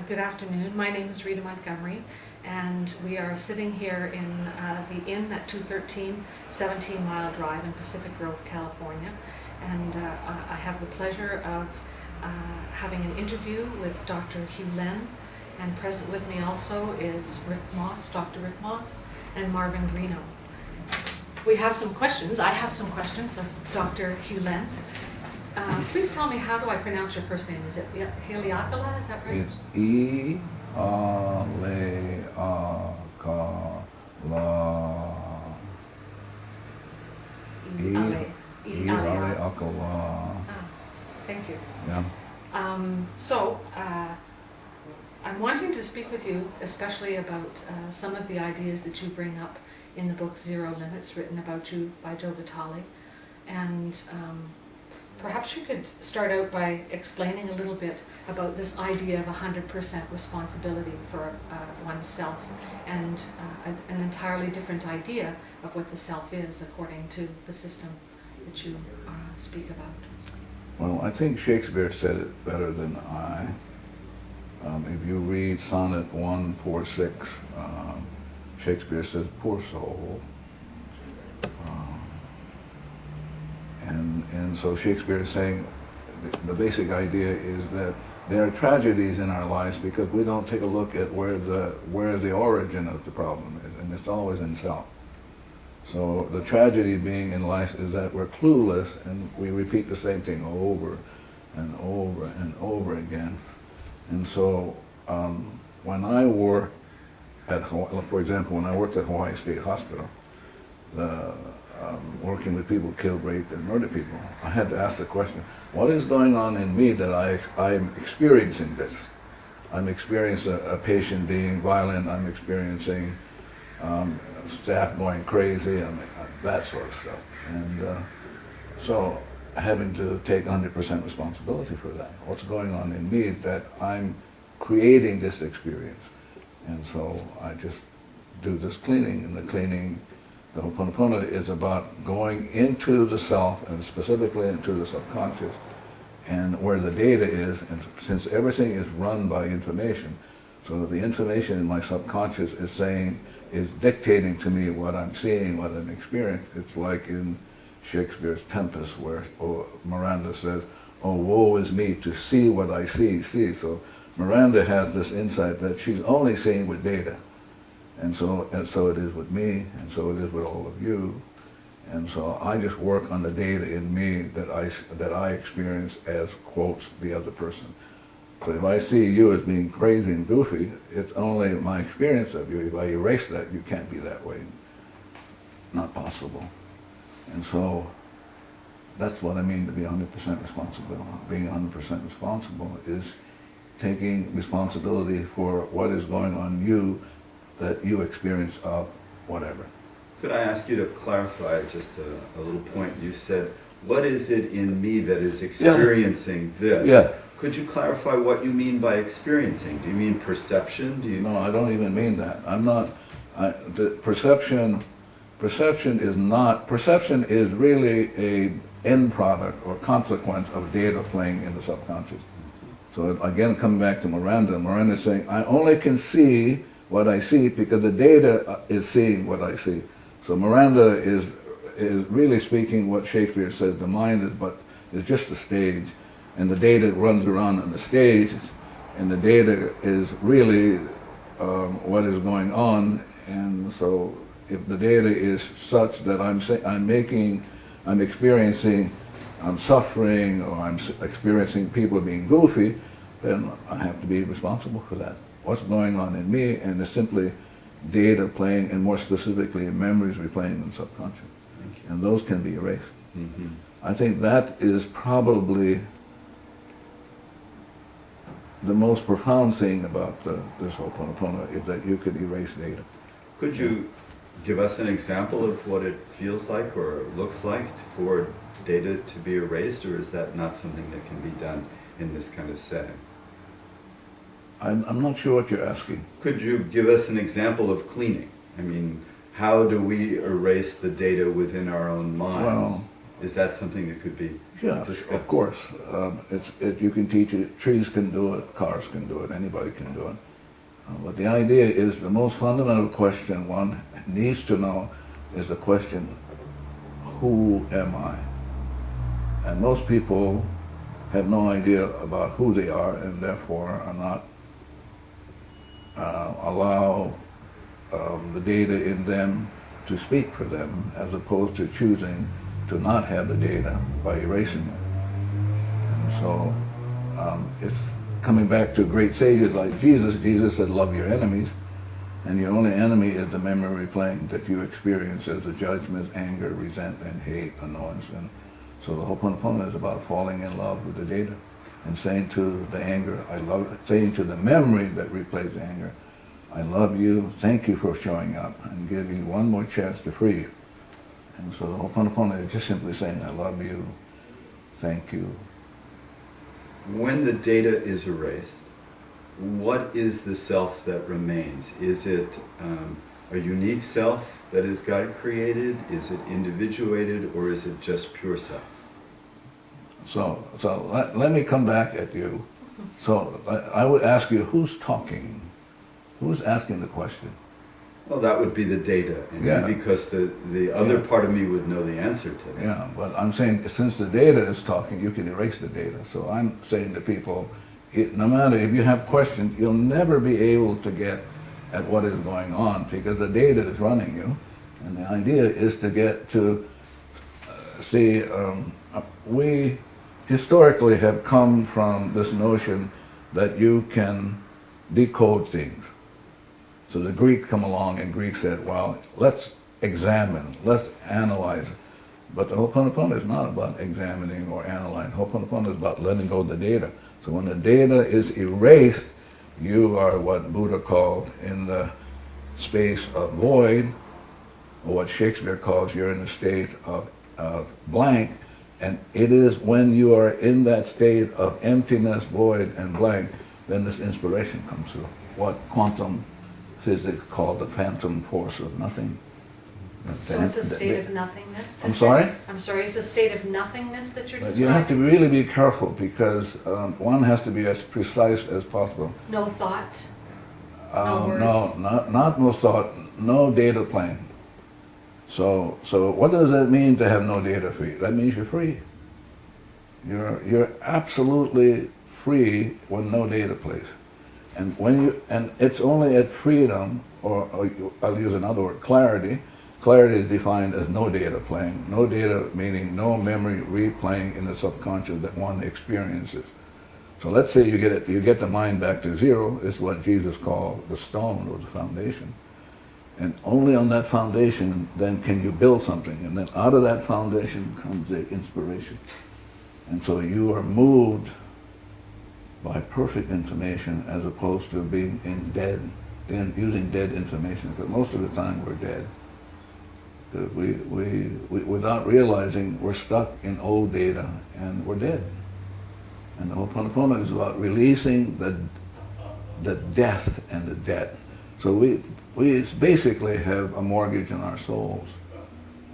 Good afternoon. My name is Rita Montgomery, and we are sitting here in the Inn at 213 17 Mile Drive in Pacific Grove, California. And I have the pleasure of having an interview with Dr. Hew Len, and present with me also is Rick Moss, Dr. Rick Moss, and Marvin Greeno. We have some questions. I have some questions of Dr. Hew Len. Please tell me, how do I pronounce your first name? Is it Heliakala? Is that right? It's E-A-L-E-A-K-A-L-A. E-A-L-E-A-K-A-L-A. Thank you. Yeah. I'm wanting to speak with you especially about some of the ideas that you bring up in the book Zero Limits, written about you by Joe Vitale. And perhaps you could start out by explaining a little bit about this idea of 100% responsibility for oneself, and an entirely different idea of what the self is according to the system that you speak about. Well, I think Shakespeare said it better than I. If you read Sonnet 146, Shakespeare says, "Poor soul." And so Shakespeare is saying the basic idea is that there are tragedies in our lives because we don't take a look at where the origin of the problem is, and it's always in self. So the tragedy being in life is that we're clueless and we repeat the same thing over and over and over again. And so when I work at Hawaii, for example, when I worked at Hawaii State Hospital, working with people killed, raped, and murdered people, I had to ask the question, what is going on in me that I'm experiencing this? I'm experiencing a patient being violent, I'm experiencing staff going crazy, that sort of stuff. And so having to take 100% responsibility for that. What's going on in me that I'm creating this experience? And so I just do this cleaning, and the cleaning, the Ho'oponopono is about going into the self, and specifically into the subconscious, and where the data is, and since everything is run by information, so that the information in my subconscious is dictating to me what I'm seeing, what I'm experiencing. It's like in Shakespeare's Tempest, where Miranda says, "Oh, woe is me to see what I see." So Miranda has this insight that she's only seeing with data. And so it is with me, and so it is with all of you. And so I just work on the data in me that I experience as, quotes, the other person. So if I see you as being crazy and goofy, it's only my experience of you. If I erase that, you can't be that way. Not possible. And so that's what I mean to be 100% responsible. Being 100% responsible is taking responsibility for what is going on in you that you experience of whatever. Could I ask you to clarify just a little point? You said, what is it in me that is experiencing this? Yeah. Could you clarify what you mean by experiencing? Do you mean perception? No, I don't even mean that. Perception is really an end product or consequence of data playing in the subconscious. So again, coming back to Miranda is saying, I only can see what I see because the data is seeing what I see. So Miranda is really speaking what Shakespeare says, the mind is just a stage, and the data runs around on the stage, and the data is really what is going on. And so if the data is such that I'm experiencing suffering, or I'm experiencing people being goofy, then I have to be responsible for that. What's going on in me, and it's simply data playing, and more specifically memories replaying in the subconscious. And those can be erased. Mm-hmm. I think that is probably the most profound thing about this Ho'oponopono, is that you could erase data. Could you give us an example of what it feels like or looks like for data to be erased, or is that not something that can be done in this kind of setting? I'm not sure what you're asking. Could you give us an example of cleaning? I mean, how do we erase the data within our own minds? Well, is that something that could be Yeah, Discuss. of course. You can teach it, trees can do it, cars can do it, anybody can do it. But the idea is the most fundamental question one needs to know is the question, who am I? And most people have no idea about who they are and therefore are not allow the data in them to speak for them, as opposed to choosing to not have the data by erasing it. And so it's coming back to great sages like Jesus. Jesus said, love your enemies, and your only enemy is the memory plane that you experience as the judgment, anger, resentment, hate, annoyance. And so the Ho'oponopono is about falling in love with the data and saying to the anger, I love it, saying to the memory that replays the anger, I love you, thank you for showing up, and giving you one more chance to free you. And so the Ho'oponopono is just simply saying, I love you, thank you. When the data is erased, what is the self that remains? Is it a unique self that is God created? Is it individuated, or is it just pure self? So let me come back at you. So I would ask you, who's talking? Who's asking the question? Well, that would be the data, and Yeah. because the other part of me would know the answer to that. Yeah, but I'm saying since the data is talking, you can erase the data. So I'm saying to people, no matter if you have questions, you'll never be able to get at what is going on because the data is running you. And the idea is to get to see, we historically have come from this notion that you can decode things. So the Greeks come along and Greeks said, well, let's examine, let's analyze. But the Ho'oponopono is not about examining or analyzing. Ho'oponopono is about letting go of the data. So when the data is erased, you are what Buddha called in the space of void, or what Shakespeare calls you're in the state of blank. And it is when you are in that state of emptiness, void, and blank, then this inspiration comes through. What quantum physics called the phantom force of nothing. So it's a state of nothingness? I'm sorry? I'm sorry, it's a state of nothingness that you're But describing? you have to really be careful because one has to be as precise as possible. No thought? No words? No, not no thought, no data plane. So what does that mean to have no data free? That means you're free. You're absolutely free when no data plays. And it's only at freedom, or I'll use another word, clarity. Clarity is defined as no data playing. No data meaning no memory replaying in the subconscious that one experiences. So let's say you get the mind back to zero. Is what Jesus called the stone or the foundation. And only on that foundation then can you build something. And then out of that foundation comes the inspiration. And so you are moved by perfect information as opposed to being using dead information. Because most of the time we're dead. Because we without realizing, we're stuck in old data and we're dead. And the Ho'oponopono is about releasing the death and the debt. So we basically have a mortgage on our souls,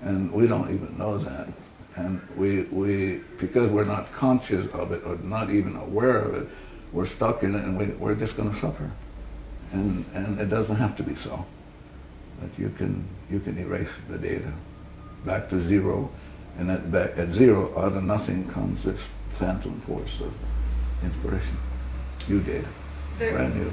and we don't even know that. And because we're not conscious of it or not even aware of it, we're stuck in it, and we're just going to suffer. And it doesn't have to be so. But you can erase the data back to zero, and at zero, out of nothing comes this phantom force of inspiration. New data, brand new.